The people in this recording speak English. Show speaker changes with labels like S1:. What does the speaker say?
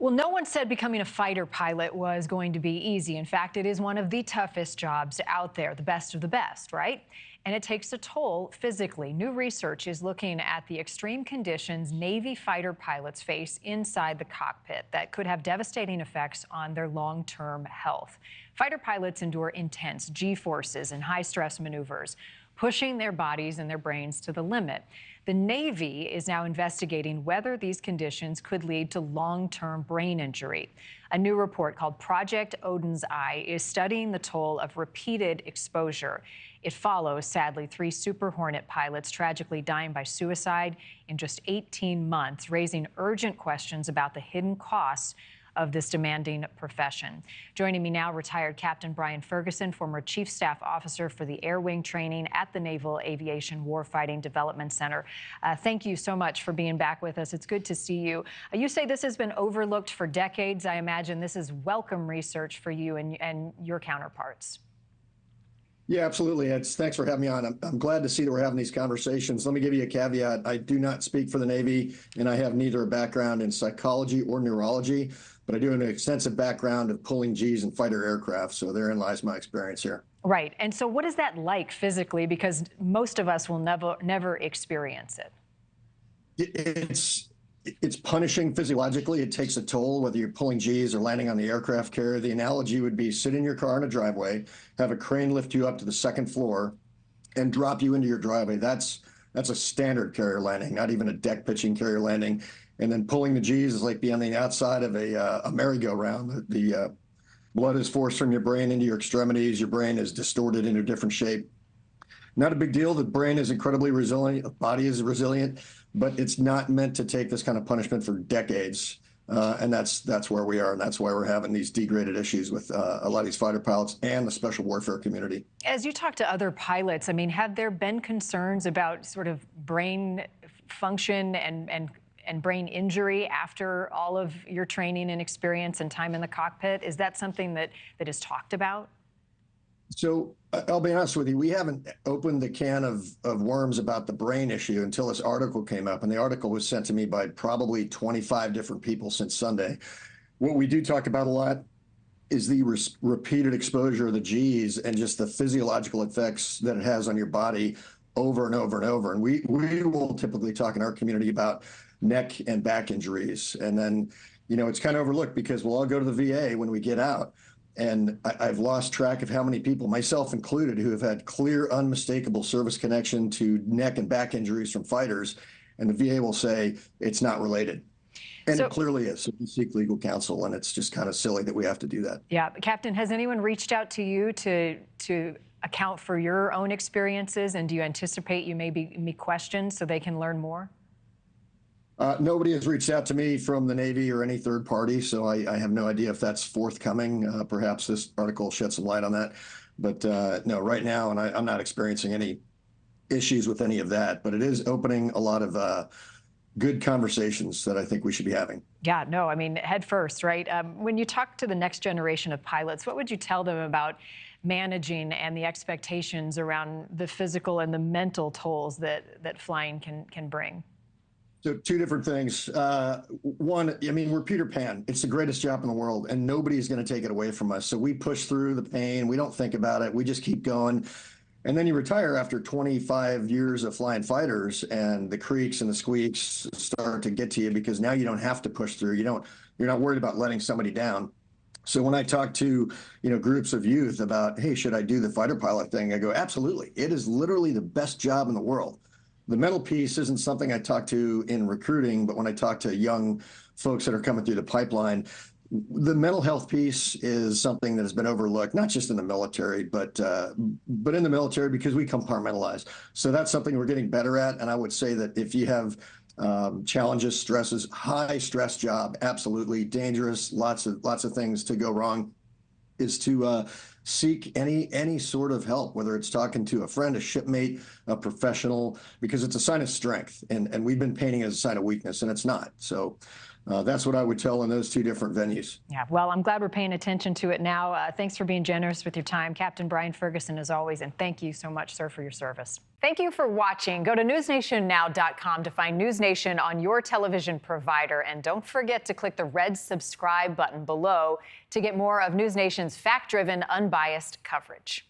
S1: Well, no one said becoming a fighter pilot was going to be easy. In fact, it is one of the toughest jobs out there, the best of the best, right? And it takes a toll physically. New research is looking at the extreme conditions Navy fighter pilots face inside the cockpit that could have devastating effects on their long-term health. Fighter pilots endure intense G-forces and high-stress maneuvers, pushing their bodies and their brains to the limit. The Navy is now investigating whether these conditions could lead to long-term brain injury. A new report called Project Odin's Eye is studying the toll of repeated exposure. It follows, sadly, 3 Super Hornet pilots tragically dying by suicide in just 18 months, raising urgent questions about the hidden costs of this demanding profession. Joining me now, retired Captain Brian Ferguson, former Chief Staff Officer for the Air Wing Training at the Naval Aviation Warfighting Development Center. Thank you so much for being back with us. It's good to see you. You say this has been overlooked for decades. I imagine this is welcome research for you and your counterparts.
S2: Yeah, absolutely. Thanks for having me on. I'm glad to see that we're having these conversations. Let me give you a caveat. I do not speak for the Navy, and I have neither a background in psychology or neurology, but I do have an extensive background of pulling Gs and fighter aircraft, so therein lies my experience here.
S1: Right. And so what is that like physically? Because most of us will never experience it.
S2: It's punishing physiologically. It takes a toll, whether you're pulling Gs or landing on the aircraft carrier. The analogy would be sit in your car in a driveway, have a crane lift you up to the 2nd floor, and drop you into your driveway. That's a standard carrier landing, not even a deck pitching carrier landing. And then pulling the Gs is like being on the outside of a merry-go-round. The blood is forced from your brain into your extremities. Your brain is distorted into a different shape. Not a big deal. The brain is incredibly resilient. The body is resilient, but it's not meant to take this kind of punishment for decades. And that's where we are. And that's why we're having these degraded issues with a lot of these fighter pilots and the special warfare community.
S1: As you talk to other pilots, I mean, have there been concerns about sort of brain function and brain injury after all of your training and experience and time in the cockpit? Is that something that is talked about?
S2: So I'll be honest with you, we haven't opened the can of worms about the brain issue until this article came up. And the article was sent to me by probably 25 different people since Sunday. What we do talk about a lot is the repeated exposure of the Gs and just the physiological effects that it has on your body over and over and over. And we will typically talk in our community about neck and back injuries. And then, you know, it's kind of overlooked because we'll all go to the VA when we get out. And I've lost track of how many people, myself included, who have had clear, unmistakable service connection to neck and back injuries from fighters. And the VA will say it's not related. And it clearly is. So we seek legal counsel, and it's just kind of silly that we have to do that.
S1: Yeah. Captain, has anyone reached out to you to account for your own experiences? And do you anticipate you may be questioned so they can learn more?
S2: Nobody has reached out to me from the Navy or any third party, so I have no idea if that's forthcoming. Perhaps this article shed some light on that. But no, right now, and I'm not experiencing any issues with any of that, but it is opening a lot of good conversations that I think we should be having.
S1: Yeah, no, I mean, head first, right? When you talk to the next generation of pilots, what would you tell them about managing and the expectations around the physical and the mental tolls that flying can bring?
S2: So 2 different things. One, I mean, we're Peter Pan. It's the greatest job in the world, and nobody's going to take it away from us. So we push through the pain. We don't think about it. We just keep going. And then you retire after 25 years of flying fighters, and the creaks and the squeaks start to get to you because now you don't have to push through. You're not worried about letting somebody down. So when I talk to, groups of youth about, hey, should I do the fighter pilot thing? I go, absolutely. It is literally the best job in the world. The mental piece isn't something I talk to in recruiting, but when I talk to young folks that are coming through the pipeline, the mental health piece is something that has been overlooked, not just in the military, but in the military because we compartmentalize. So that's something we're getting better at. And I would say that if you have challenges, stresses, high stress job, absolutely dangerous, lots of things to go wrong, is to seek any sort of help, whether it's talking to a friend, a shipmate, a professional, because it's a sign of strength. And we've been painting it as a sign of weakness, and it's not. So That's what I would tell in those two different venues.
S1: Yeah, well, I'm glad we're paying attention to it now. Thanks for being generous with your time. Captain Brian Ferguson, as always, and thank you so much, sir, for your service. Thank you for watching. Go to newsnationnow.com to find News Nation on your television provider. And don't forget to click the red subscribe button below to get more of News Nation's fact-driven, unbiased coverage.